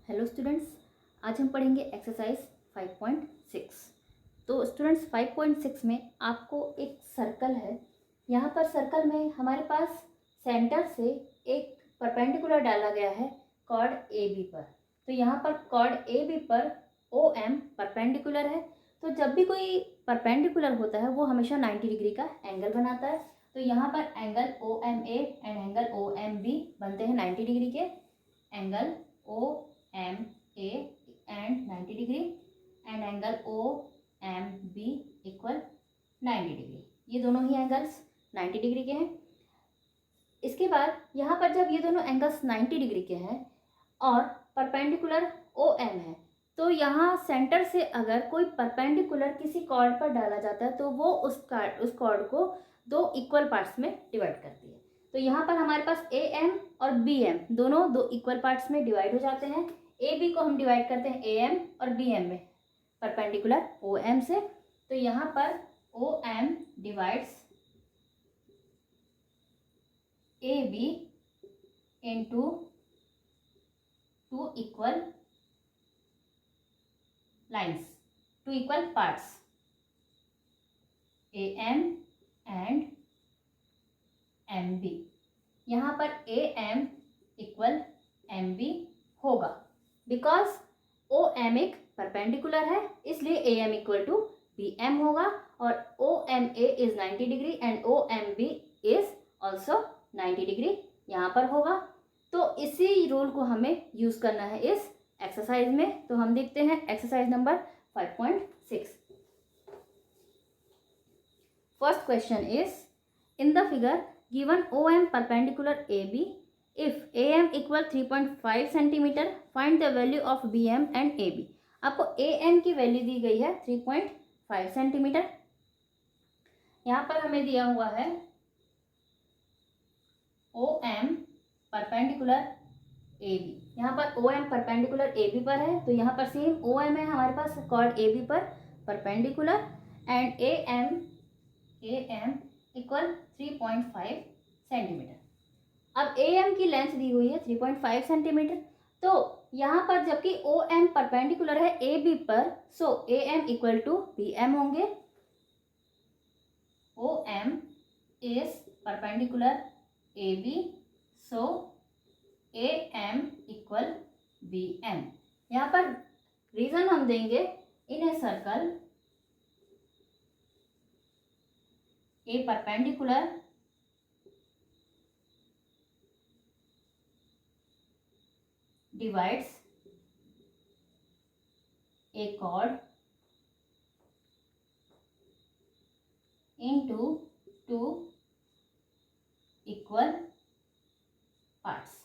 Hello students, आज हम पढ़ेंगे एक्सरसाइज 5.6। तो स्टूडेंट्स 5.6 में आपको एक सर्कल है। यहाँ पर सर्कल में हमारे पास सेंटर से एक परपेंडिकुलर डाला गया है कॉर्ड ए बी पर। तो यहाँ पर कॉर्ड ए बी पर ओ एम परपेंडिकुलर है। तो जब भी कोई परपेंडिकुलर होता है वो हमेशा 90 डिग्री का एंगल बनाता है। तो यहाँ पर angle O M A and angle O M B बनते हैं 90 डिग्री के। Angle O M A and 90 degree and angle O M B equal 90 degree. ये दोनों ही एंगल्स 90 डिग्री के हैं। इसके बाद यहाँ पर जब ये दोनों एंगल्स 90 डिग्री के हैं और परपेंडिकुलर ओ एम है, तो यहाँ सेंटर से अगर कोई परपेंडिकुलर किसी कॉर्ड पर डाला जाता है तो वो उस कॉर्ड को दो इक्वल पार्ट्स में डिवाइड करती है। तो यहाँ पर हमारे पास ए एम और बी एम दोनों दो इक्वल पार्ट्स में डिवाइड हो जाते हैं। ए बी को हम डिवाइड करते हैं ए एम और बी एम में परपेंडिकुलर ओ एम से। तो यहाँ पर O M divides A B into two equal lines, two equal parts A M and M B. यहाँ पर A M equal M B होगा बिकॉज ओ एम एक परपेंडिकुलर है, इसलिए A M equal to B M होगा। और O M A is 90 degree and O M B is also 90 degree यहाँ पर होगा। तो इसी रूल को हमें यूज करना है इस एक्सरसाइज में। तो हम देखते हैं exercise number 5.6। First question is in the figure given OM perpendicular AB, if AM equal 3.5 centimetre, find the value of BM and AB। आपको AM की वैल्यू दी गई है 3.5 सेंटीमीटर। यहाँ पर हमें दिया हुआ है OM परपेंडिकुलर AB। यहाँ पर OM परपेंडिकुलर AB पर है, तो यहाँ पर सेम OM है हमारे पास कॉर्ड AB पर perpendicular and AM equal 3.5 centimetre. अब AM की लेंथ दी हुई है 3.5 सेंटीमीटर। तो यहाँ पर जबकि OM परपेंडिकुलर है AB पर, so AM equal to BM होंगे। OM is perpendicular AB, so AM equal BM। यहाँ पर रीजन हम देंगे in a circle A perpendicular divides a chord into two equal parts।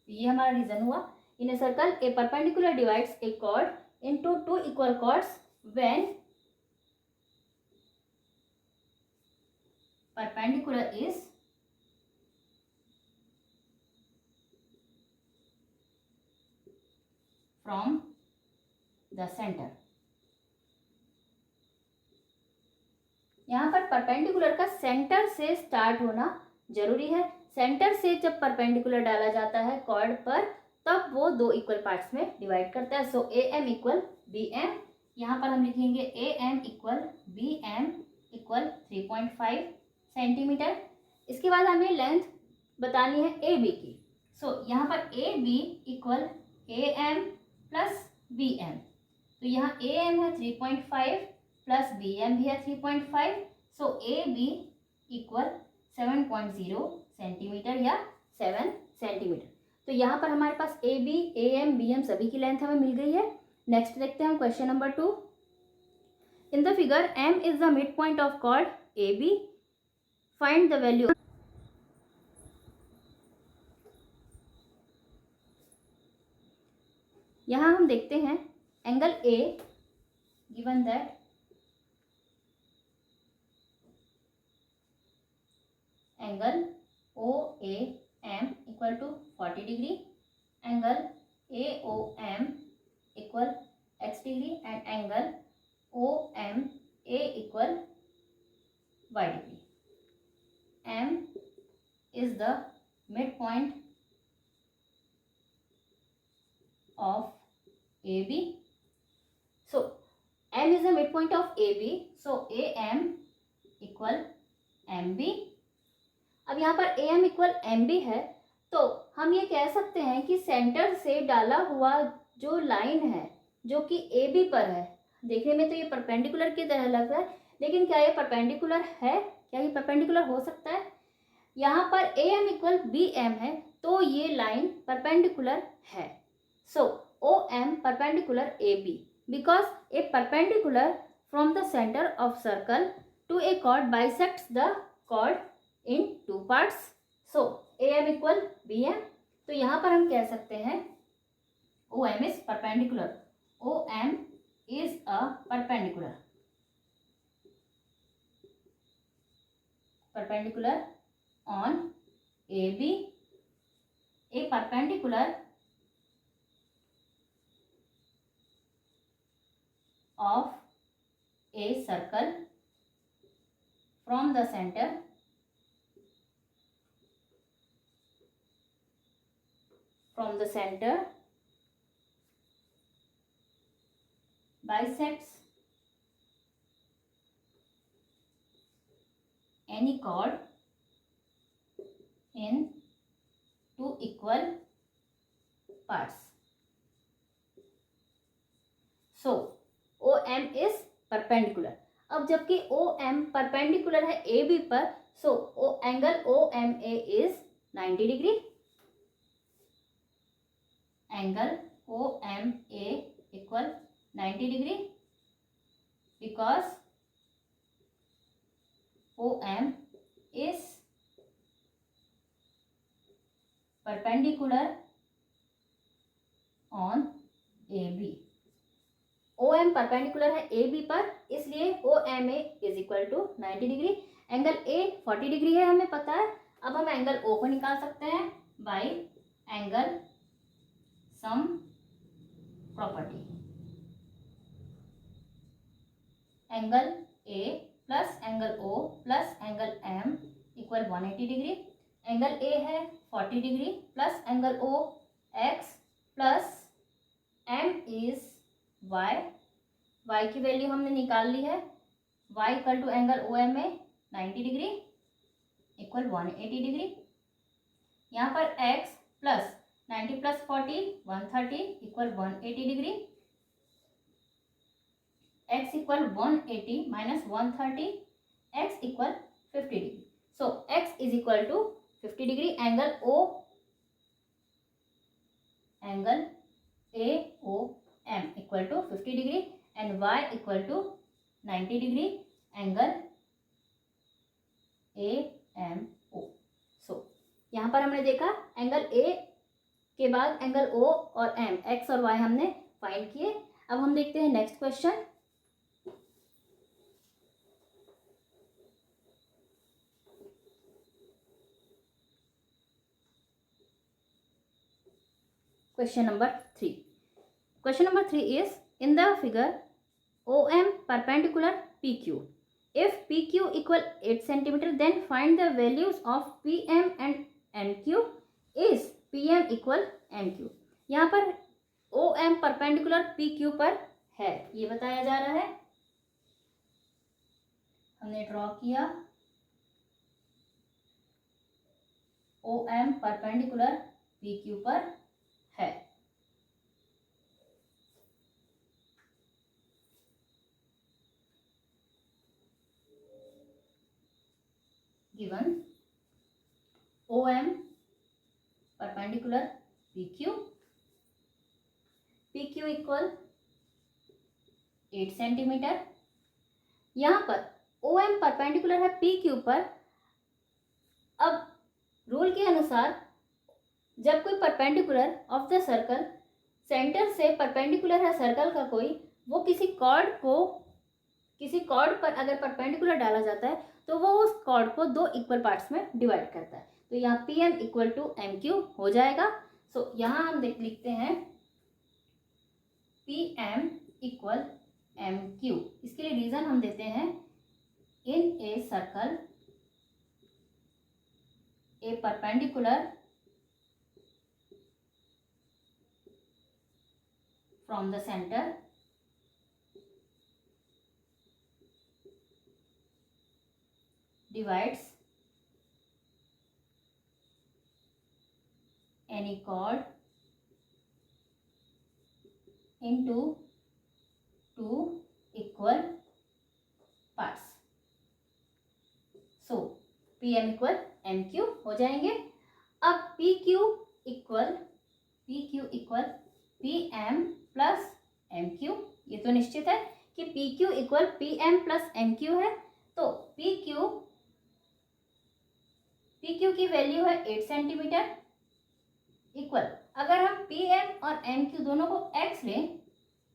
ये हमारा रीजन हुआ। In a circle a perpendicular divides a chord into two equal chords when perpendicular is from the center। यहाँ पर perpendicular का centre से start होना जरूरी है। सेंटर से जब परपेंडिकुलर डाला जाता है कॉर्ड पर, तब वो दो इक्वल पार्ट्स में डिवाइड करता है। So A M equal B M. यहाँ पर हम लिखेंगे A M equal B M equal 3.5 centimetre. इसके बाद हमें लेंथ बतानी है ए बी की। सो यहाँ पर A B equal A M plus B M. तो यहाँ ए एम है 3.5 प्लस बी एम भी है 3.5। So A B equal 7.0 centimetre या 7 सेंटीमीटर। तो यहाँ पर हमारे पास A B, A M, B M सभी की लेंथ हमें मिल गई है। नेक्स्ट देखते हैं हम question number 2। In the figure M is the mid point of chord A B, find the value. यहाँ हम देखते हैं angle A given that angle O A M equal to 40 degree, angle A O M equal x degree and angle O M A equal y degree. M is the midpoint of AB. So M is the midpoint of AB. So AM equal MB. अब यहाँ पर AM equal MB है, तो हम ये कह सकते हैं कि सेंटर से डाला हुआ जो लाइन है जो कि AB पर है, देखने में तो ये परपेंडिकुलर की तरह लग रहा है, लेकिन क्या ये परपेंडिकुलर है? क्या ये परपेंडिकुलर हो सकता है? यहाँ पर AM इक्वल BM है, तो ये लाइन परपेंडिकुलर है. सो OM perpendicular AB, because a perpendicular from the center of circle to a chord bisects the chord in two parts. So AM equal BM. तो यहाँ पर हम कह सकते हैं OM is perpendicular. OM is a perpendicular on AB. A perpendicular of a circle from the center bisects any chord in two equal parts. So OM is perpendicular. अब जबकि OM perpendicular है AB पर, so angle OMA is 90 degree. Angle OMA equal 90 degree because OM is perpendicular on AB. OM perpendicular है AB पर, इसलिए OMA is equal to 90 degree. Angle A 40 degree है, हमें पता है. अब हम एंगल O को निकाल सकते हैं by angle sum property. Angle A plus angle O plus angle M equal 180 degree. Angle A है 40 degree plus angle O X plus M is y की वैल्यू हमने निकाल ली है. y equal to angle OMA 90 degree equal 180 degree. यहाँ पर x plus 90 plus 40 130 equal 180 degree. x equal 180 minus 130 x equal 50 degree. So x is equal to 50 degree. Angle AOM equal to 50 degree and y equal to 90 degree angle AMO. So यहाँ पर हमने देखा angle A के बाद angle O और M, x और y हमने find किए. अब हम देखते हैं next question. Question number 3. Question number 3 is, in the figure OM perpendicular PQ. If PQ equal 8 cm, then find the values of PM and NQ. Is PM equal NQ. यहाँ पर OM perpendicular PQ पर है, ये बताया जा रहा है. हमने ड्रॉ किया. OM perpendicular PQ पर है. Given OM perpendicular PQ equal 8 centimetre. यहाँ पर OM परपेंडिकुलर है PQ पर. अब रूल के अनुसार जब कोई perpendicular of the circle centre से परपेंडिकुलर है सर्कल का कोई, वो किसी कॉर्ड पर अगर परपेंडिकुलर डाला जाता है तो वो उस कॉर्ड को दो इक्वल पार्ट्स में डिवाइड करता है. तो यहाँ PM इक्वल टू MQ हो जाएगा. सो यहाँ हम लिखते हैं PM इक्वल MQ. इसके लिए रीजन हम देते हैं, in a circle a perpendicular from the center divides any chord into two equal parts. So PM equal MQ हो जाएंगे. अब PQ equal PM plus MQ, ये तो निश्चित है कि PQ equal PM plus MQ है. तो PQ की वैल्यू है 8 सेंटीमीटर इक्वल, अगर हम PM और MQ दोनों को x लें,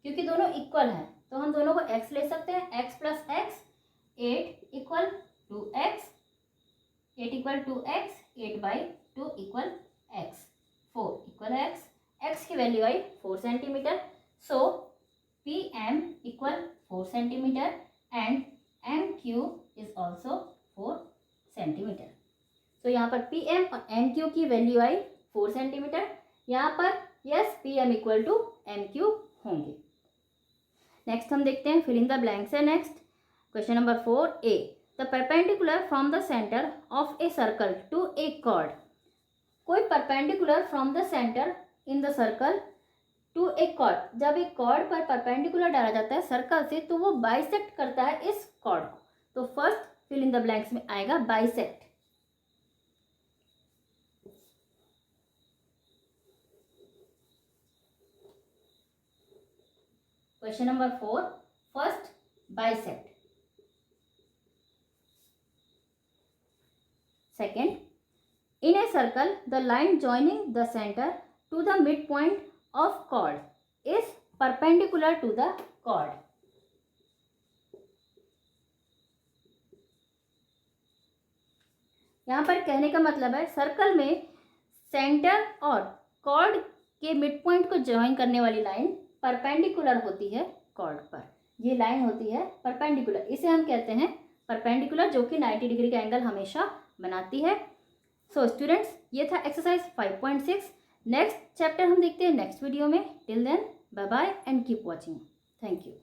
क्योंकि दोनों इक्वल हैं तो हम दोनों को x ले सकते हैं. x plus x 8 equal 2x, 8 equal 2x, 8/2 equal x, 4 equal x की value I 4 centimetre. So PM equal 4 centimetre and MQ is also 4 centimetre. तो यहाँ पर PM और MQ की वैल्यू आई 4 सेंटीमीटर. यहाँ पर yes PM equal to MQ होंगे. Next हम देखते हैं, फिल इन द ब्लैंक्स है. Next question number 4A, the perpendicular from the centre of a circle to a chord. कोई perpendicular from the centre in the circle to a chord, जब एक cord पर perpendicular डाला जाता है circle से तो वो बाइसेक्ट करता है इस कॉर्ड को. तो first fill in the blanks में आएगा bisect. Question number 4, first bisect. Second, in a circle the line joining the center to the midpoint of chord is perpendicular to the chord. यहाँ पर कहने का मतलब है सर्कल में सेंटर और कॉर्ड के मिड पॉइंट को ज्वाइन करने वाली लाइन परपेंडिकुलर होती है कॉर्ड पर. ये लाइन होती है परपेंडिकुलर, इसे हम कहते हैं परपेंडिकुलर, जो कि 90 डिग्री का एंगल हमेशा बनाती है. सो स्टूडेंट्स, ये था एक्सरसाइज 5.6. नेक्स्ट चैप्टर हम देखते हैं नेक्स्ट वीडियो में. Till then bye bye and keep watching. Thank you.